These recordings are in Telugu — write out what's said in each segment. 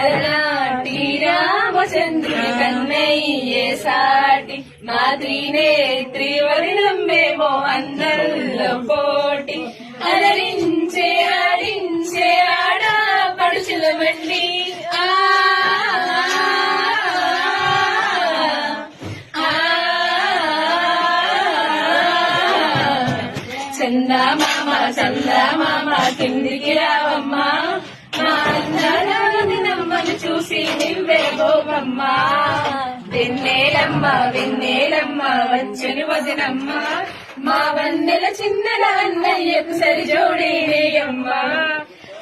అలనాటి రామచంద్రుని కన్నయ్యే సాటి మా త్రినేత్రి వదినమ్మేమో అందరిలో పోటీ అలరించే ఆడించే ఆడ పడుచుల మండి చందమామ చందమామ కిందికి రావమ్మా మా అందరమ్మను చూసి నివ్వే గోపమ్మ వెన్నెలమ్మ వెన్నెలమ్మ వచ్చని వదినమ్మ మా వన్నెల చిన్నల అన్నయ్యకు సరి జోడేయమ్మ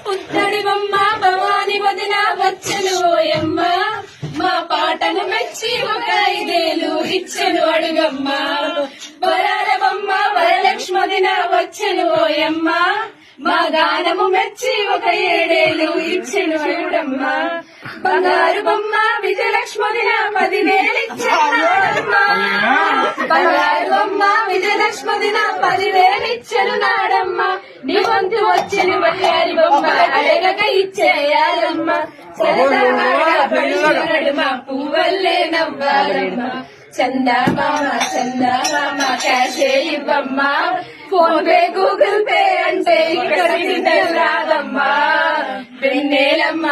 పుత్తడి బొమ్మ భవాని వదిన వచ్చను ఓయమ్మ మా పాటను మెచ్చి ఒక 5 ఏళ్ళు ఇచ్చను అడుగమ్మ వరాల బొమ్మ వరలక్ష్మదిన వచ్చను ఓయమ్మ మా గానము మెచ్చి ఒక 7 ఏళ్ళు ఇచ్చను అడుగమ్మ బంగారు బొమ్మ విజయలక్ష్మదిన 10,000 ఇచ్చను బంగారు బొమ్మ విజయలక్ష్మదిన 10,000 ఇచ్చను నాడమ్మ నీ వంతు వచ్చను వయ్యారి బొమ్మ అడగక ఇచ్చేయాలమ్మ సరదాడు మా పువ్వల్లే నవ్వాలమ్మ చందమామ చందమామ క్యాషే ఇవ్వమ్మా ఫోన్ పే గూగుల్ పే అంటే ఇక్కడ రాదమ్మా వెన్నెలమ్మ